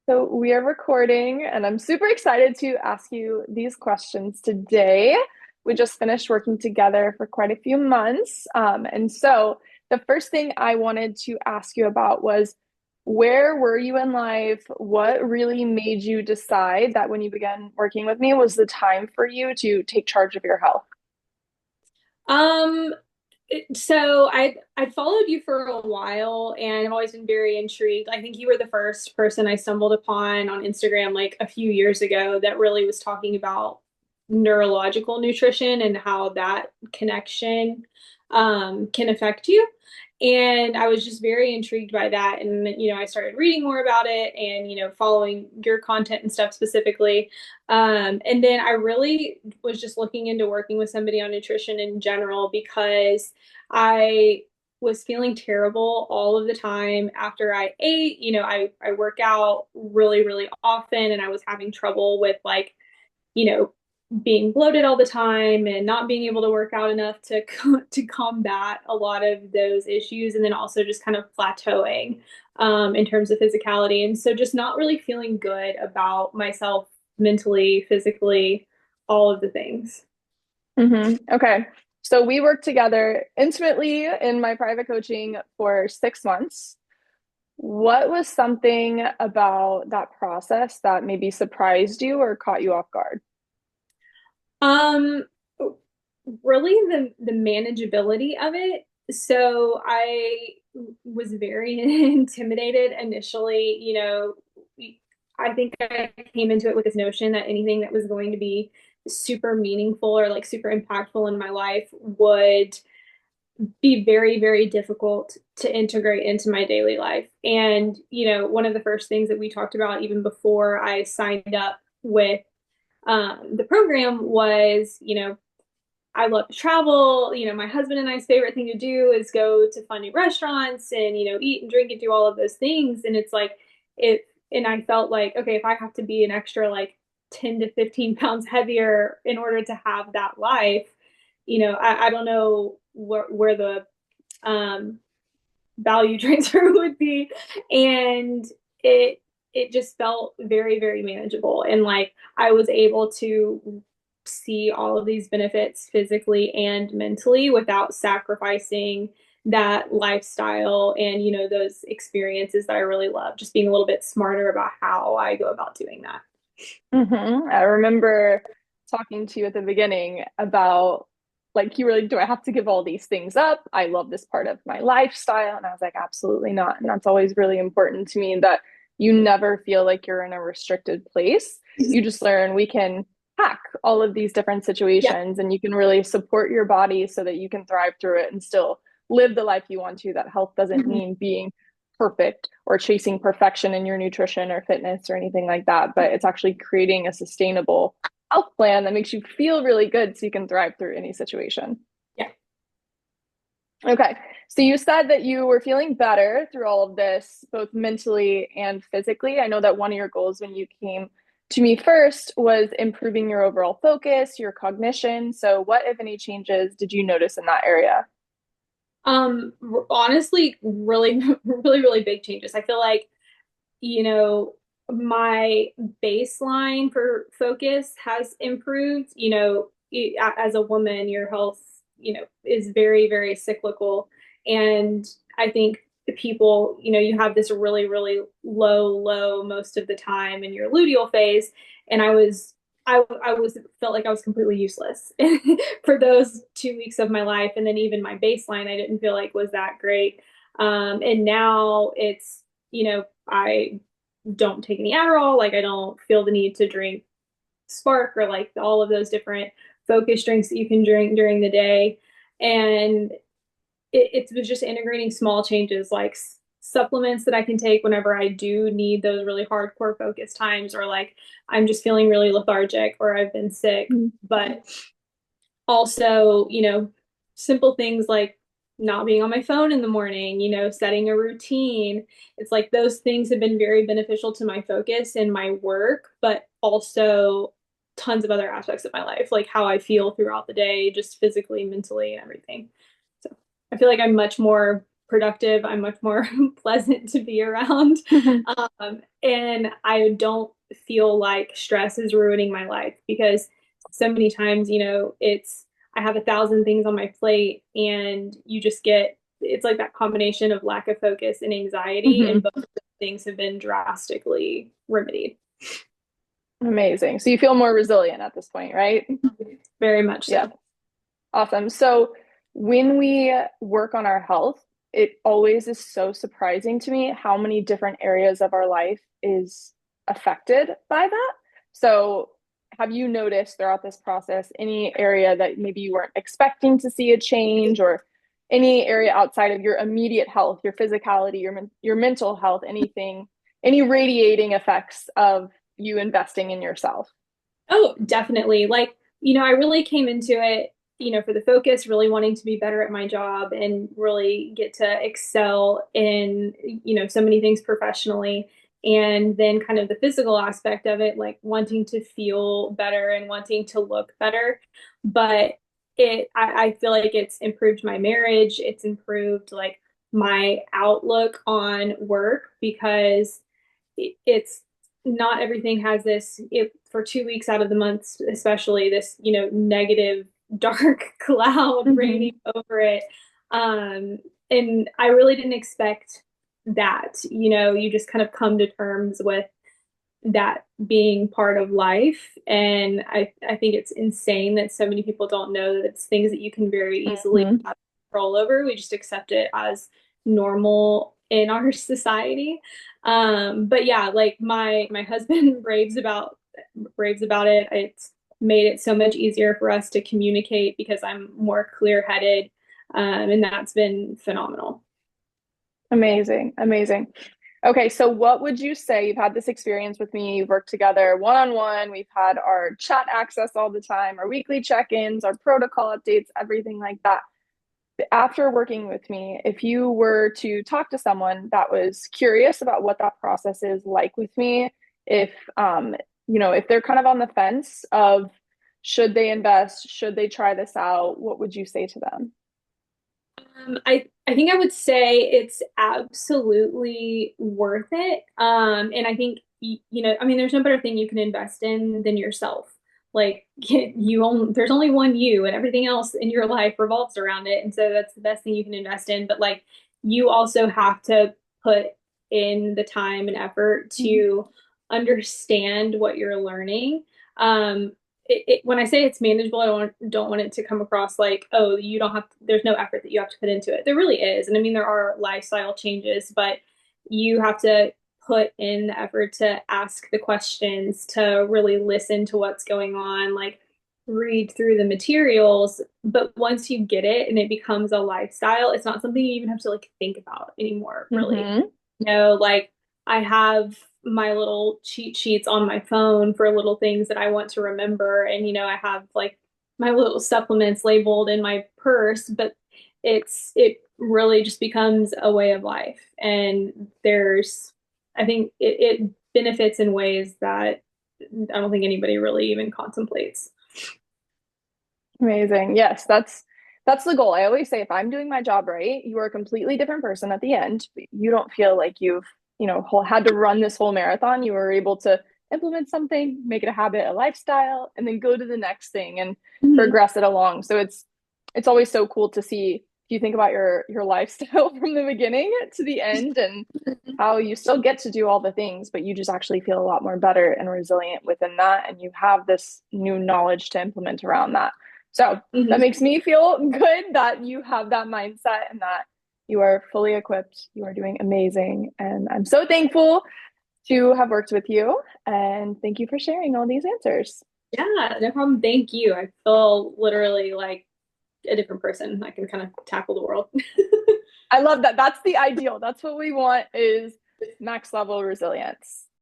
So we are recording, and I'm super excited to ask you these questions today. We just finished working together for quite a few months. And so the first thing I wanted to ask you about was where were you in life? What really made you decide that when you began working with me was the time for you to take charge of your health? Um, so I followed you for a while and I've always been very intrigued. I think you were the first person I stumbled upon on Instagram like a few years ago that really was talking about neurological nutrition and how that connection can affect you. And I was just very intrigued by that. And, I started reading more about it and, following your content and stuff specifically. And then I really was just looking into working with somebody on nutrition in general because I was feeling terrible all of the time after I ate. I work out really, really often and I was having trouble with like, you know, being bloated all the time and not being able to work out enough to to combat a lot of those issues, and then also just kind of plateauing in terms of physicality, and so just not really feeling good about myself mentally, physically, all of the things. Okay. So we worked together intimately in my private coaching for 6 months. What was something about that process that maybe surprised you or caught you off guard? Um, Really the manageability of it. So I was very intimidated initially. I think I came into it with this notion that anything that was going to be super meaningful or like super impactful in my life would be very, very difficult to integrate into my daily life. And, one of the first things that we talked about even before I signed up with the program was, I love to travel. My husband and I's favorite thing to do is go to fun new restaurants and, eat and drink and do all of those things. And it's like, it, and I felt like, okay, if I have to be an extra like 10 to 15 pounds heavier in order to have that life, I don't know where the um, value transfer would be. And it, it just felt very, very manageable. And like I was able to see all of these benefits physically and mentally without sacrificing that lifestyle and those experiences that I really love, just being a little bit smarter about how I go about doing that. I remember talking to you at the beginning about like you were like, do I have to give all these things up? I love this part of my lifestyle. And I was like, absolutely not. And that's always really important to me that you never feel like you're in a restricted place. You just learn we can hack all of these different Yeah. situations and you can really support your body so that you can thrive through it and still live the life you want to. That health doesn't Mhm. mean being perfect or chasing perfection in your nutrition or fitness or anything like that, but it's actually creating a sustainable health plan that makes you feel really good so you can thrive through any situation. Yeah. Okay. So you said that you were feeling better through all of this, both mentally and physically. I know that one of your goals when you came to me first was improving your overall focus, your cognition. So what, if any, changes did you notice in that area? Honestly, really, really, really big changes. I feel like, you know, my baseline for focus has improved. As a woman, your health, is very, very cyclical. And I think people, you have this really, really low most of the time in your luteal phase. And I felt like I was completely useless for those 2 weeks of my life. And then even my baseline, I didn't feel like was that great. And now it's, I don't take any Adderall. Like I don't feel the need to drink Spark or like all of those different focus drinks that you can drink during the day. And it was just integrating small changes like supplements that I can take whenever I do need those really hardcore focus times, or like I'm just feeling really lethargic or I've been sick. But also, simple things like not being on my phone in the morning, setting a routine. It's like those things have been very beneficial to my focus and my work, but also tons of other aspects of my life, like how I feel throughout the day, just physically, mentally, and everything. So I feel like I'm much more productive. I'm much more pleasant to be around. And I don't feel like stress is ruining my life because so many times, I have 1,000 things on my plate and you just get, it's like that combination of lack of focus and anxiety, and Hmm. both of those things have been drastically remedied. Amazing. So you feel more resilient at this point, right? Very much Yeah. so. Awesome. So when we work on our health, it always is so surprising to me how many different areas of our life is affected by that. So have you noticed throughout this process any area that maybe you weren't expecting to see a change, or any area outside of your immediate health, your physicality, your mental health, anything, any radiating effects of you investing in yourself? Oh, definitely. I really came into it, for the focus, really wanting to be better at my job and really get to excel in, so many things professionally. And then kind of the physical aspect of it, like wanting to feel better and wanting to look better. But I feel like it's improved my marriage. It's improved like my outlook on work because it's not everything has this for 2 weeks out of the month, especially this, negative dark cloud Hmm. raining over it. Um, and I really didn't expect that. You just kind of come to terms with that being part of life. And I think it's insane that so many people don't know that it's things that you can very easily Hmm. have control over. We just accept it as normal in our society. But yeah, like my husband raves about it. It's made it so much easier for us to communicate because I'm more clear-headed. And that's been phenomenal. Amazing, amazing. Okay, so what would you say? You've had this experience with me, you've worked together one on one, we've had our chat access all the time, our weekly check ins, our protocol updates, everything like that. After working with me, if you were to talk to someone that was curious about what that process is like with me, if if they're kind of on the fence of should they invest, should they try this out, what would you say to them? I think I would say it's absolutely worth it. And I think I mean, there's no better thing you can invest in than yourself. Like there's only one you, and everything else in your life revolves around it. And so that's the best thing you can invest in. But like, you also have to put in the time and effort to understand what you're learning. Um, when I say it's manageable, I don't want it to come across like, oh, you don't have to, there's no effort that you have to put into it. There really is. And I mean, there are lifestyle changes, but you have to put in the effort to ask the questions, to really listen to what's going on, like read through the materials. But once you get it and it becomes a lifestyle, it's not something you even have to like think about anymore, really. Mm-hmm. Like I have my little cheat sheets on my phone for little things that I want to remember. And, I have like my little supplements labeled in my purse, but it really just becomes a way of life. And I think it benefits in ways that I don't think anybody really even contemplates. Amazing. Yes, that's the goal. I always say if I'm doing my job right, you are a completely different person at the end. You don't feel like you've, had to run this whole marathon. You were able to implement something, make it a habit, a lifestyle, and then go to the next thing and Mhm. progress it along. So it's always so cool to see if you think about your lifestyle from the beginning to the end, and how you still get to do all the things, but you just actually feel a lot more better and resilient within that, and you have this new knowledge to implement around that. So that Mhm. makes me feel good that you have that mindset and that you are fully equipped. You are doing amazing. And I'm so thankful to have worked with you. And thank you for sharing all these answers. Yeah, no problem. Thank you. I feel literally like a different person. I can kind of tackle the world. I love that. That's the ideal. That's what we want is max level resilience.